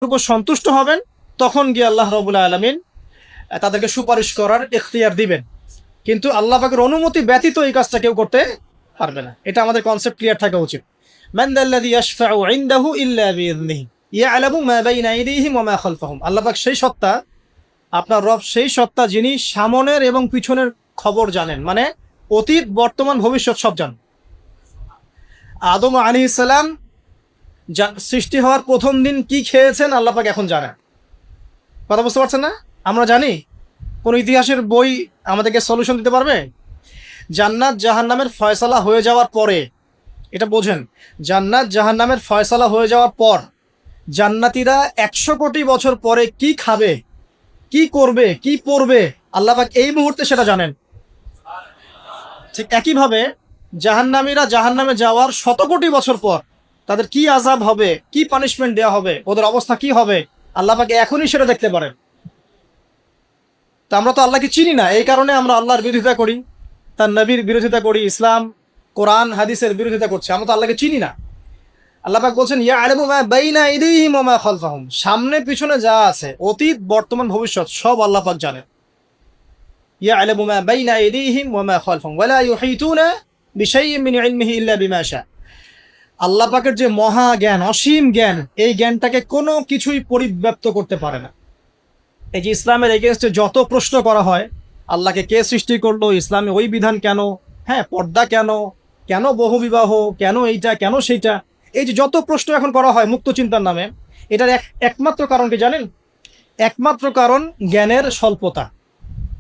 উপর সন্তুষ্ট হবেন, তখন গিয়ে আল্লাহ রাব্বুল আলামিন তাদেরকে সুপারিশ করার ইখতিয়ার দিবেন। কিন্তু আল্লাহ পাকের অনুমতি ব্যতীত এই কাজটা কেউ করতে পারবে না। এটা আমাদের কনসেপ্ট ক্লিয়ার থাকা উচিত। মান যাল্লাযী ইয়াশফাউ ইনদাহু ইল্লা বিইযনিহি ইয়ালামু মা বাইনা আইদিহিম ওয়া মা খালফাহুম। আল্লাহ পাক সেই সত্তা, আপনার রব সেই সত্তা যিনি সামনের এবং পিছনের খবর জানেন, মানে অতীত, বর্তমান, ভবিষ্যৎ সব জানেন। আদম আলাইহিস সালাম সৃষ্টি হওয়ার প্রথম দিন কি খেয়েছেন আল্লাহ পাক এখন জানেন। কথা বুঝতে পারছেন না? আমরা জানি? কোন ইতিহাসের বই আমাদেরকে সলিউশন দিতে পারবে? জান্নাত জাহান্নামের ফয়সালা হয়ে যাওয়ার পরে, এটা বোঝেন, জান্নাত জাহান্নামের ফয়সালা হয়ে যাওয়ার পর জান্নাতীরা 100 কোটি বছর পরে কি খাবে, কি করবে, কি পড়বে, আল্লাহ পাক এই মুহূর্তে সেটা জানেন। ঠিক একইভাবে জাহান্নামীরা জাহান্নামে যাওয়ার 100 কোটি বছর পর তাদের কি আযাব হবে, কি পানিশমেন্ট দেওয়া হবে, ওদের অবস্থা কি হবে, আল্লাহ পাক এখনই সেটা দেখতে পারেন। তা আমরা তো আল্লাহকে চিনি না, এই কারণে আমরা আল্লাহর বিরোধিতা করি, তার নবীর বিরোধিতা করি, ইসলাম কোরআন হাদিসের বিরোধিতা করছি। আমরা তো আল্লাহকে চিনি না। আল্লাহ পাক বলছেন ইয়ালামু মা বাইনা আইদিহিম ওয়া মা খালফাহুম, সামনে পিছনে যা আছে, অতীত, বর্তমান, ভবিষ্যৎ সব আল্লাহ পাক জানেন। ইয়ালামু মা বাইনা আইদিহিম ওয়া মা খালফাহুম ওয়া লা ইউহিতুনা বিশাইইন মিন ইলমিহি ইল্লা বিমা শা। আল্লাহ পাকের যে মহা জ্ঞান, অসীম জ্ঞান, এই জ্ঞানটাকে কোনো কিছুই পরিব্যাপ্ত করতে পারে না। এই যে ইসলামের এগেনস্টে যত প্রশ্ন করা হয়, আল্লাহকে কে সৃষ্টি করলো, ইসলামে ওই বিধান কেন, হ্যাঁ পর্দা কেন, কেন বহুবিবাহ, কেন এইটা, কেন সেইটা, এই যে যত প্রশ্ন এখন করা হয় মুক্ত চিন্তার নামে, এটার একমাত্র কারণ কি জানেন? একমাত্র কারণ জ্ঞানের স্বল্পতা।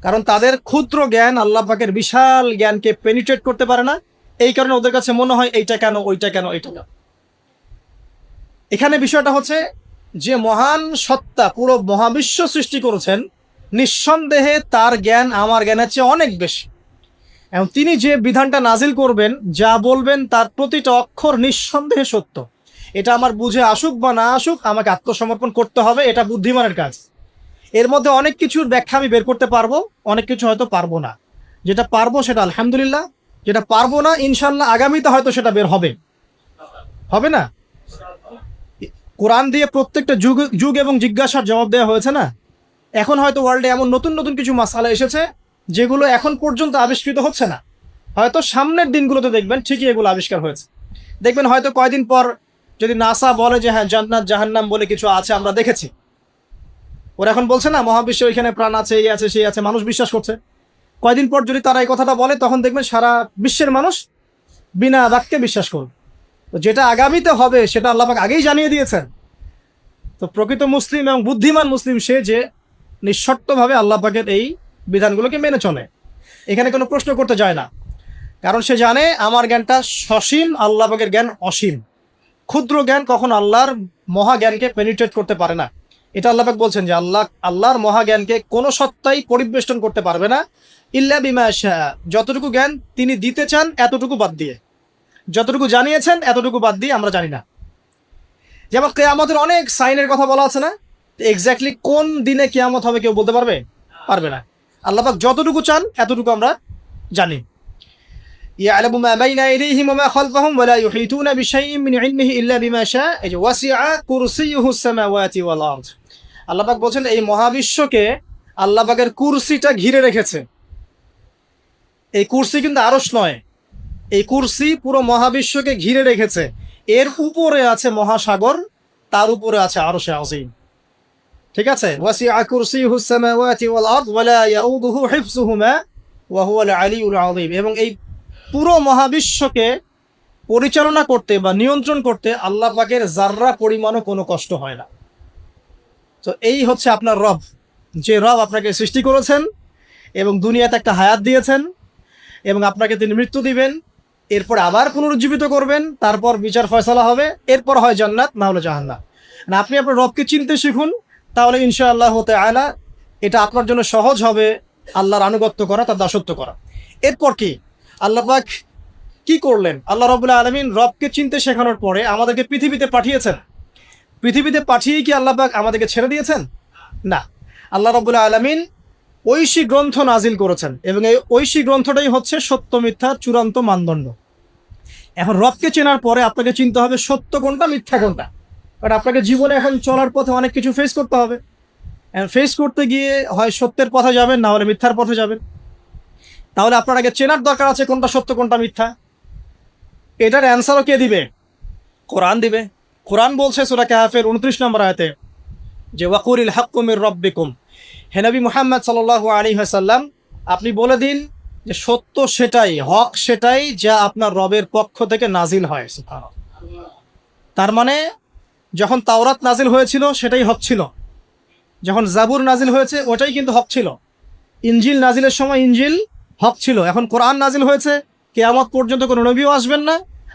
কারণ তাদের ক্ষুদ্র জ্ঞান আল্লাহ পাকের বিশাল জ্ঞানকে পেনিট্রেট করতে পারে না। এই কারণে ওদের কাছে মনে হয় এইটা কেন, ওইটা কেন, এইটা কেন। এখানে বিষয়টা হচ্ছে যে মহান সত্তা পুরো মহাবিশ্ব সৃষ্টি করেছেন, নিঃসন্দেহে তার জ্ঞান আমার জ্ঞানের চেয়ে অনেক বেশি। এবং তিনি যে বিধানটা নাজিল করবেন, যা বলবেন, তার প্রতিটা অক্ষর নিঃসন্দেহে সত্য। এটা আমার বুঝে আসুক বা না আসুক, আমাকে আত্মসমর্পণ করতে হবে, এটা বুদ্ধিমানের কাজ। এর মধ্যে অনেক কিছুর ব্যাখ্যা আমি বের করতে পারবো, অনেক কিছু হয়তো পারবো না। যেটা পারবো সেটা আলহামদুলিল্লাহ, যেটা পারবো না ইনশাল্লাহ আগামীতে হয়তো সেটা বের হবে, হবে না? কোরআন দিয়ে প্রত্যেকটা যুগ এবং জিজ্ঞাসার জবাব দেওয়া হয়েছে না? এখন হয়তো ওয়ার্ল্ডে এমন নতুন নতুন কিছু মাসালা এসেছে যেগুলো এখন পর্যন্ত আবিষ্কৃত হচ্ছে না, হয়তো সামনের দিনগুলোতে দেখবেন ঠিকই এগুলো আবিষ্কার হয়েছে। দেখবেন হয়তো কয়দিন পর যদি নাসা বলে যে হ্যাঁ জান্নাত জাহান্নাম বলে কিছু আছে, আমরা দেখেছি, ওরা এখন বলছে না মহাবিশ্বে ওইখানে প্রাণ আছে, এই আছে, সেই আছে, মানুষ বিশ্বাস করছে। কয়দিন পর যদি তারা এই কথাটা বলে, তখন দেখবেন সারা বিশ্বের মানুষ বিনা বাক্যে বিশ্বাস করবে। তো যেটা আগামীতে হবে সেটা আল্লাহ পাক আগেই জানিয়ে দিয়েছেন। তো প্রকৃত মুসলিম এবং বুদ্ধিমান মুসলিম সে যে নিঃশর্তভাবে আল্লাহ পাকের এই বিধানগুলোকে মেনে চলে, এখানে কোনো প্রশ্ন করতে যায় না। কারণ সে জানে আমার জ্ঞানটা সসীম, আল্লাহ পাকের জ্ঞান অসীম। ক্ষুদ্র জ্ঞান কখন আল্লাহর মহা জ্ঞানকে পেনিট্রেট করতে পারে না। এটা আল্লাহ পাক বলছেন যে আল্লাহর মহা জ্ঞানকে কোনো সত্তাই পরিবেষ্টন করতে পারবে না ইল্লা বিমা শা। যতটুকু জ্ঞান তিনি দিতে চান এতটুকু বাদ দিয়ে, যতটুকু জানিয়েছেন এতটুকু বাদ দিয়ে আমরা জানি না। যেমন কিয়ামতের অনেক সাইনের কথা বলা আছে না? এক্স্যাক্টলি কোন দিনে কিয়ামত হবে কেউ বলতে পারবে না। আল্লাহ পাক যতটুকু চান এতটুকু আমরা জানি। ইয়ালামু মা বাইনা আইদিহিম ওয়া মা খালফাহুম ওয়া লা ইউহিতুনা বিশাইইন মিন ইলমিহি ইল্লা বিমা শা। এই যে ওয়াসিআ কুরসিয়ুহুস সামাওয়াতি ওয়াল আরদ, আল্লাহ পাক বলেন এই মহাবিশ্বকে আল্লাহ পাকের কুরসিটা ঘিরে রেখেছে। এই কুরসি কিন্তু আরশ নয়, এই কুরসি পুরো মহাবিশ্বকে ঘিরে রেখেছে। এর উপরে আছে মহাসাগর, তার উপরে আছে আরশে আযীম। ঠিক আছে? ওয়াসিআ কুরসিয়ুহুস সামাওয়াতি ওয়াল আরদ ওয়া লা ইয়াউদুহু হিফযুহুমা ওয়া হুয়াল আলিয়্যুল আযীম। এবং এই পুরো মহাবিশ্বকে পরিচালনা করতে বা নিয়ন্ত্রণ করতে আল্লাহ পাকের যাররা পরিমাণও কোনো কষ্ট হয় না। তো এই হচ্ছে আপনার রব, যে রব আপনাকে সৃষ্টি করেছেন এবং দুনিয়াতে একটা হায়াত দিয়েছেন, এবং আপনাকে তিনি মৃত্যু দিবেন, এরপর আবার পুনরুজ্জীবিত করবেন, তারপর বিচার ফয়সালা হবে, এরপর হয় জান্নাত না হলে জাহান্নাম। না, আপনি আপনার রবকে চিনতে শিখুন, তাহলে ইনশাআল্লাহ তাআলা এটা আপনার জন্য সহজ হবে আল্লাহর আনুগত্য করা, তার দাসত্ব করা। এরপর কি আল্লাহ পাক কি করলেন? আল্লাহ রাব্বুল আলামিন রবকে চিনতে শেখানোর পরে আমাদেরকে পৃথিবীতে পাঠিয়েছেন। পৃথিবীতে পাঠিয়ে কি আল্লাহ পাক আমাদেরকে ছেড়ে দিয়েছেন? না, আল্লাহ রাব্বুল আলামিন ঐশী গ্রন্থ নাজিল করেছেন, এবং এই ঐশী গ্রন্থটাই হচ্ছে সত্য মিথ্যার চূড়ান্ত মানদণ্ড। এখন রবকে চেনার পরে আপনাকে চিনতে হবে সত্য কোনটা, মিথ্যা কোনটা। বাট আপনাকে জীবনে এখন চলার পথে অনেক কিছু ফেস করতে হবে। ফেস করতে গিয়ে হয় সত্যের পথে যাবেন, না হলে মিথ্যার পথে যাবেন। তাহলে আপনার আগে চেনার দরকার আছে কোনটা সত্য কোনটা মিথ্যা। এটার অ্যান্সারও কে দিবে? কোরআন দিবে। কোরআন বলছে সূরা কাহফের 29 নম্বর আয়াতে যে ওয়াকুরিল হাক্কু মির রাব্বিকুম, হে নবী মুহাম্মদ সাল্লাল্লাহু আলাইহি ওয়াসাল্লাম আপনি বলে দিন যে সত্য সেটাই, হক সেটাই যা আপনার রবের পক্ষ থেকে নাজিল হয়। সুবহানাল্লাহ। তার মানে যখন তাওরাত নাজিল হয়েছিল সেটাই হক ছিল, যখন জাবুর নাজিল হয়েছে ওটাই কিন্তু হক ছিল, ইনজিল নাজিলের সময় ইনজিল হক ছিল। এখন কোরআন নাজিল হয়েছে, কিয়ামত পর্যন্ত কোনো নবীও আসবেন না,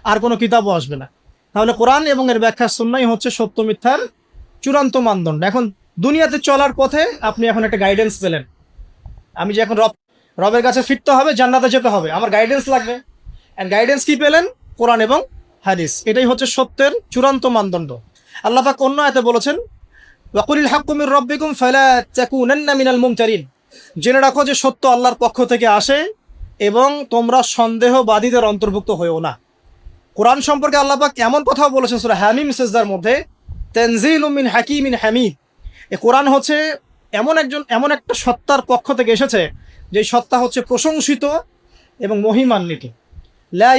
আর কোনো কিতাবও আসবে না। তাহলে কোরআন এবং এর ব্যাখ্যা সুন্নাহই হচ্ছে সত্য মিথ্যার চূড়ান্ত মানদণ্ড। এখন দুনিয়াতে চলার পথে আপনি এখন একটা গাইডেন্স পেলেন, আমি যে এখন রবের কাছে ফিরতে হবে, জান্নাতে যেতে হবে, আমার গাইডেন্স লাগবে। অ্যান্ড গাইডেন্স কি পেলেন? কোরআন এবং হাদিস। এটাই হচ্ছে সত্যের চূড়ান্ত মানদণ্ড। আল্লাহ পাক অন্য আয়াতে বলেছেন ওয়াকুলিল হাক্কু মির রাব্বিকুম ফালা তাকুনান্না মিনাল মুমতারিন, জেনে রাখো যে সত্য আল্লাহর পক্ষ থেকে আসে এবং তোমরা সন্দেহবাদীদের অন্তর্ভুক্ত হয়েও না। কোরআন সম্পর্কে আল্লাহ পাক এমন কথাও বলেছেন সূরা হামিম সিজদার মধ্যে, তানজিলুম মিন হাকিমিন হামিদ। এই কোরআন হচ্ছে এমন একটা সত্তার পক্ষ থেকে এসেছে যে সত্তা হচ্ছে প্রশংসিত এবং মহিমান্বিত। লা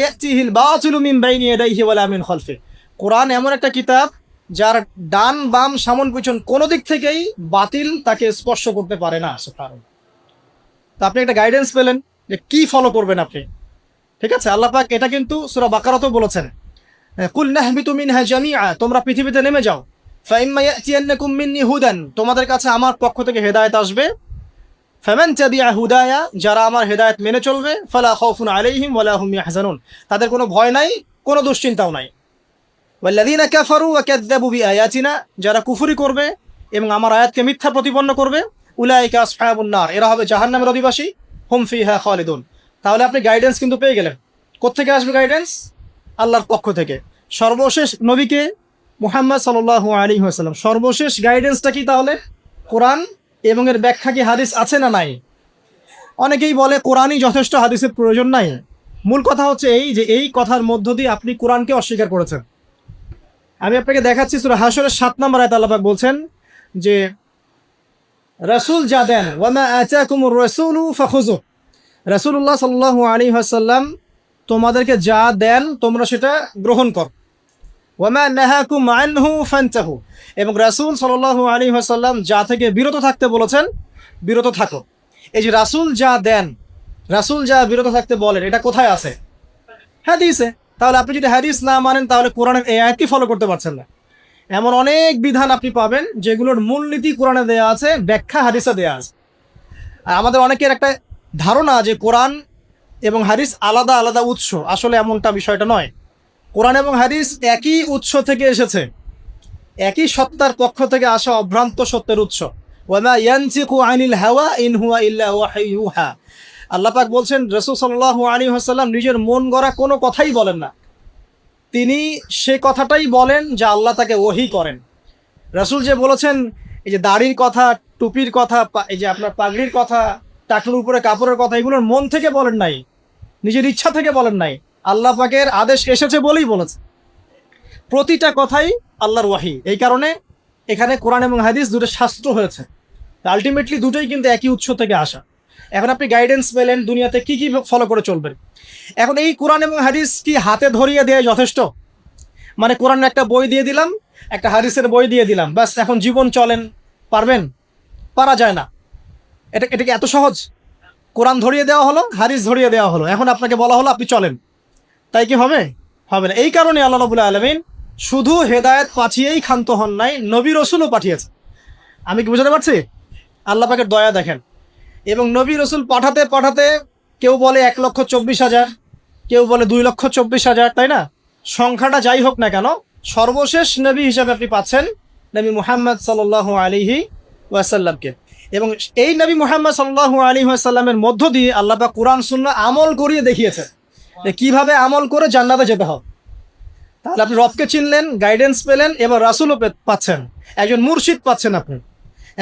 ইয়াতিহিল বাতিলু মিন বাইনি ইয়াদাইহি ওয়ালা মিন খালফি। কোরআন এমন একটা কিতাব যার ডান বাম সামন পিছন কোনো দিক থেকেই বাতিল তাকে স্পর্শ করতে পারে না। সুবহানাল্লাহ। তো আপনি একটা গাইডেন্স পেলেন যে কি ফলো করবেন আপনি, ঠিক আছে? আল্লাহ পাক এটা কিন্তু সূরা বাকারাতেও বলেছেন, কুল নাহবিতু মিনহা জামিআ, তোমরা পৃথিবীতে নেমে যাও, ফাইম্মা ইয়াতিয়ান্নাকুম মিন্নি হুদান, তোমাদের কাছে আমার পক্ষ থেকে হেদায়েত আসবে, ফামান তাবিআ হুদায়া, যারা আমার হেদায়েত মেনে চলবে, ফালা খাউফুন আলাইহিম ওয়ালা হুম ইয়াহজানুন, তাদের কোনো ভয় নাই, কোনো দুশ্চিন্তাও নাই। ওয়াল্লাযীনা কাফারু ওয়া কাযযাবু বিআয়াতিনা, যারা কুফরি করবে এবং আমার আয়াতকে মিথ্যা প্রতিপন্ন করবে, উলাইকা আসহাবুন নার, এরা হবে জাহান্নামের অধিবাসী, হুম ফিহা খালিদুন। তাহলে আপনি গাইডেন্স কিন্তু পেয়ে গেলেন। কোত্থেকে আসবে গাইডেন্স? আল্লাহর পক্ষ থেকে। সর্বশেষ নবীকে মুহাম্মদ সাল্লাল্লাহু আলাইহি ওয়াসাল্লাম, সর্বশেষ গাইডেন্সটা কি তাহলে? কোরআন এবং এর ব্যাখ্যা কি হাদিস আছে না নাই? অনেকেই বলে কোরআনই যথেষ্ট, হাদিসের প্রয়োজন নাই। মূল কথা হচ্ছে এই যে এই কথার মধ্য দিয়ে আপনি কোরআনকে অস্বীকার করেছেন। আমি আপনাকে দেখাচ্ছি সূরা হাশরের 7 নম্বর আয়াতে আল্লাহ পাক বলছেন যে রাসূল যা দেন, ওয়ামা আতাকুমুর রাসূলু ফাখুযু, রাসূলুল্লাহ সাল্লাল্লাহু আলাইহি ওয়াসাল্লাম তোমাদেরকে যা দেন তোমরা সেটা গ্রহণ কর, ওয়ামা নাহাকুম আনহু ফান্তাহু, এবং রাসূল সাল্লাল্লাহু আলাইহি ওয়াসাল্লাম যা থেকে বিরত থাকতে বলেছেন বিরত থাকো। এই যে রাসূল যা দেন, রাসূল যা বিরত থাকতে বলেন, এটা কোথায় আছে? হাদিসে। তাহলে আপনি যদি হাদিস না মানেন তাহলে কোরআনের এই আয়াতটি ফলো করতে পারছেন না। এমন অনেক বিধান আপনি পাবেন যেগুলোর মূলনীতি কোরআনে দেয়া আছে, ব্যাখ্যা হাদিসে দেয়া আছে। আর আমাদের অনেকের একটা ধারণা যে কোরআন এবং হাদিস আলাদা আলাদা উৎস, আসলে এমনটা বিষয়টা নয়। কোরআন এবং হাদিস একই উৎস থেকে এসেছে, একই সত্তার পক্ষ থেকে আসা অভ্রান্ত সত্যের উৎস। ওয়ামা ইয়ানতিকু আনিল হাওয়া ইন হুয়া ইল্লা ওয়াহয়ু ইউহা। আল্লাহ পাক বলছেন রাসূল সাল্লাল্লাহু আলাইহি ওয়াসাল্লাম নিজের মন গড়া কোনো কথাই বলেন না, তিনি সে কথাটাই বলেন যা আল্লাহ তাকে ওহী করেন। রাসূল যে বলেছেন এই যে দাড়ির কথা, টুপির কথা, এই যে আপনার পাগড়ির কথা, টাকনুর উপরে কাপড়ের কথা, এগুলোর মন থেকে বলেন নাই, নিজের ইচ্ছা থেকে বলেন নাই, আল্লাহ পাকের আদেশ এসেছে বলেই বলেছে। প্রতিটা কথাই আল্লাহর ওয়াহী। এই কারণে এখানে কোরআন এবং হাদিস দুটো শাস্ত্র হয়েছে, আলটিমেটলি দুটোই কিন্তু একই উৎস থেকে আসা। এখন আপনি গাইডেন্স পেলেন দুনিয়াতে কি কি ফলো করে চলবেন। এখন এই কোরআন এবং হাদিস কি হাতে ধরিয়ে দেয় যথেষ্ট? মানে কোরআনের একটা বই দিয়ে দিলাম, একটা হাদিসের বই দিয়ে দিলাম, ব্যাস এখন জীবন চলেন, পারবেন? পারা যায় না। এটা কি এত সহজ? কোরআন ধরিয়ে দেওয়া হলো, হাদিস ধরিয়ে দেওয়া হলো, এখন আপনাকে বলা হলো আপনি চলেন, তাই কি হবে? হবে না। এই কারণে আল্লাহ রাব্বুল আলামিন শুধু হেদায়েত পাঠিয়েই ক্ষান্ত হন নাই, নবী রসুলও পাঠিয়েছে। আমি কি বুঝতে পারছি? আল্লাহ পাকের দয়া দেখেন। এবং নবী রসুল পাঠাতে পাঠাতে কেউ বলে 1,24,000, কেউ বলে 2,24,000, তাই না? সংখ্যাটা যাই হোক না কেন, সর্বশেষ নবী হিসাবে আপনি পাচ্ছেন নবী মুহাম্মদ সাল্লাল্লাহু আলাইহি ওয়াসাল্লামকে। এবং এই নবী মুহাম্মদ সাল্লাল্লাহু আলাইহি ওয়াসাল্লামের মধ্য দিয়ে আল্লাহ পাক কোরআন সুন্নাহ আমল করিয়ে দেখিয়েছে যে কিভাবে আমল করে জান্নাতে যেতে হবে। তাহলে আপনি রবকে চিনলেন, গাইডেন্স পেলেন, এবার রাসূলও পাচ্ছেন, একজন মুর্শিদ পাচ্ছেন, আপনি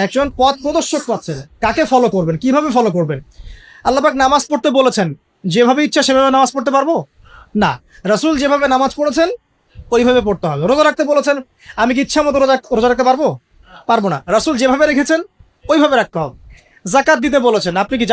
একজন পথ প্রদর্শক পাচ্ছেন। কাকে ফলো করবেন, কিভাবে ফলো করবেন? আল্লাহ পাক নামাজ পড়তে বলেছেন, যেভাবে ইচ্ছা সেভাবে নামাজ পড়তে পারবো না। রাসূল যেভাবে নামাজ পড়েছেন ওইভাবে পড়তে হবে। রোজা রাখতে বলেছেন, আমি কি ইচ্ছা মতো রোজা রাখতে পারবো? পারবো না। রাসূল যেভাবে রেখেছেন ওইভাবে রাখতে হবে। জাকাত দিতে বলেছেন, আপনি কি